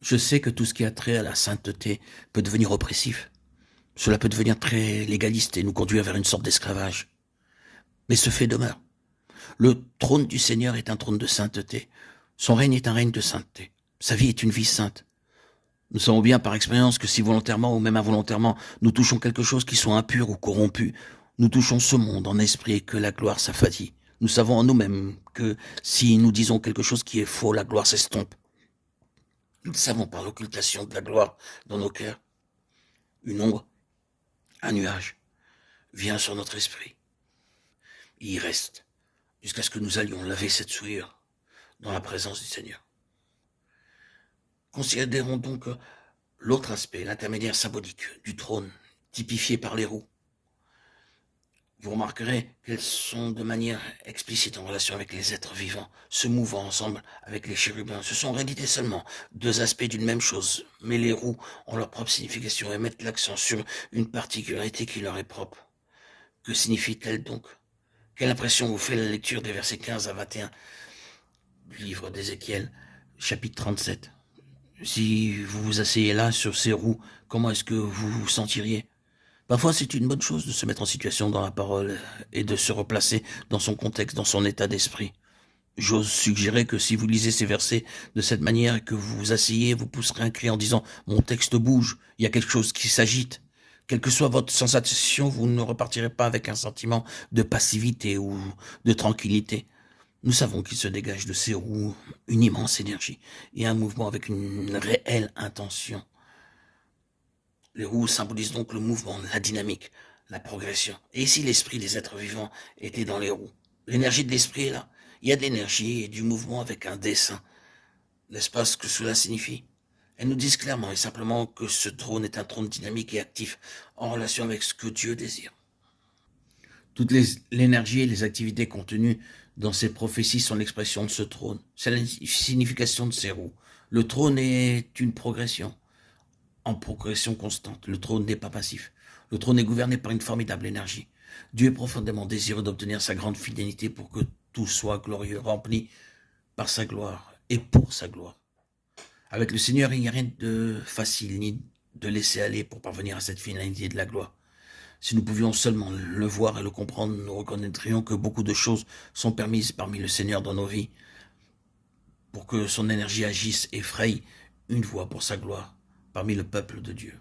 Je sais que tout ce qui a trait à la sainteté peut devenir oppressif. Cela peut devenir très légaliste et nous conduire vers une sorte d'esclavage. Mais ce fait demeure. Le trône du Seigneur est un trône de sainteté. Son règne est un règne de sainteté. Sa vie est une vie sainte. Nous savons bien par expérience que si volontairement ou même involontairement nous touchons quelque chose qui soit impur ou corrompu, nous touchons ce monde en esprit et que la gloire s'affadit. Nous savons en nous-mêmes que si nous disons quelque chose qui est faux, la gloire s'estompe. Nous le savons par l'occultation de la gloire dans nos cœurs. Une ombre, un nuage, vient sur notre esprit. Il y reste jusqu'à ce que nous allions laver cette souillure dans la présence du Seigneur. Considérons donc l'autre aspect, l'intermédiaire symbolique du trône, typifié par les roues. Vous remarquerez qu'elles sont de manière explicite en relation avec les êtres vivants, se mouvant ensemble avec les chérubins. Ce sont en réalité seulement deux aspects d'une même chose, mais les roues ont leur propre signification et mettent l'accent sur une particularité qui leur est propre. Que signifie-t-elle donc? Quelle impression vous fait la lecture des versets 15 à 21 du livre d'Ézéchiel, chapitre 37? Si vous vous asseyez là, sur ces roues, comment est-ce que vous vous sentiriez? Parfois, c'est une bonne chose de se mettre en situation dans la parole et de se replacer dans son contexte, dans son état d'esprit. J'ose suggérer que si vous lisez ces versets de cette manière et que vous vous asseyez, vous pousserez un cri en disant « Mon texte bouge, il y a quelque chose qui s'agite ». Quelle que soit votre sensation, vous ne repartirez pas avec un sentiment de passivité ou de tranquillité. Nous savons qu'il se dégage de ces roues une immense énergie et un mouvement avec une réelle intention. Les roues symbolisent donc le mouvement, la dynamique, la progression. Et ici, l'esprit des êtres vivants était dans les roues. L'énergie de l'esprit est là. Il y a de l'énergie et du mouvement avec un dessin. N'est-ce pas ce que cela signifie? Elles nous disent clairement et simplement que ce trône est un trône dynamique et actif en relation avec ce que Dieu désire. Toute l'énergie et les activités contenues dans ces prophéties sont l'expression de ce trône. C'est la signification de ces roues. Le trône est une progression, en progression constante. Le trône n'est pas passif. Le trône est gouverné par une formidable énergie. Dieu est profondément désireux d'obtenir sa grande fidélité pour que tout soit glorieux, rempli par sa gloire et pour sa gloire. Avec le Seigneur, il n'y a rien de facile ni de laisser aller pour parvenir à cette finalité de la gloire. Si nous pouvions seulement le voir et le comprendre, nous reconnaîtrions que beaucoup de choses sont permises parmi le Seigneur dans nos vies pour que son énergie agisse et fraye une voie pour sa gloire parmi le peuple de Dieu.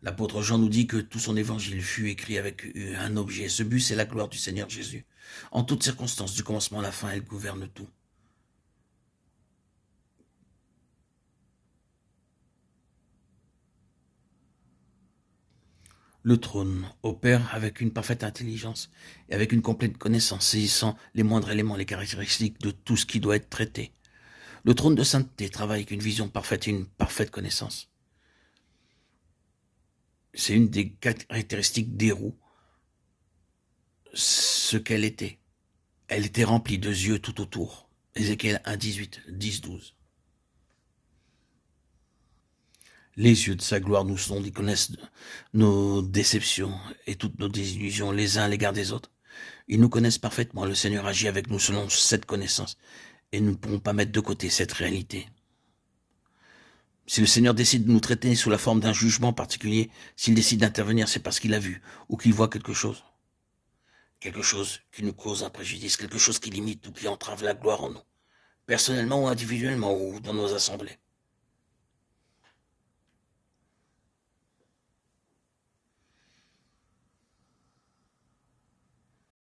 L'apôtre Jean nous dit que tout son évangile fut écrit avec un objet. Ce but, c'est la gloire du Seigneur Jésus. En toutes circonstances, du commencement à la fin, elle gouverne tout. Le trône opère avec une parfaite intelligence et avec une complète connaissance, saisissant les moindres éléments, les caractéristiques de tout ce qui doit être traité. Le trône de sainteté travaille avec une vision parfaite et une parfaite connaissance. C'est une des caractéristiques des roues, ce qu'elle était. Elle était remplie de yeux tout autour. Ézéchiel 1, 18, 10, 12. Les yeux de sa gloire nous sont, ils connaissent nos déceptions et toutes nos désillusions les uns à l'égard des autres. Ils nous connaissent parfaitement. Le Seigneur agit avec nous selon cette connaissance. Et nous ne pourrons pas mettre de côté cette réalité. Si le Seigneur décide de nous traiter sous la forme d'un jugement particulier, s'il décide d'intervenir, c'est parce qu'il a vu ou qu'il voit quelque chose. Quelque chose qui nous cause un préjudice, quelque chose qui limite ou qui entrave la gloire en nous. Personnellement ou individuellement ou dans nos assemblées.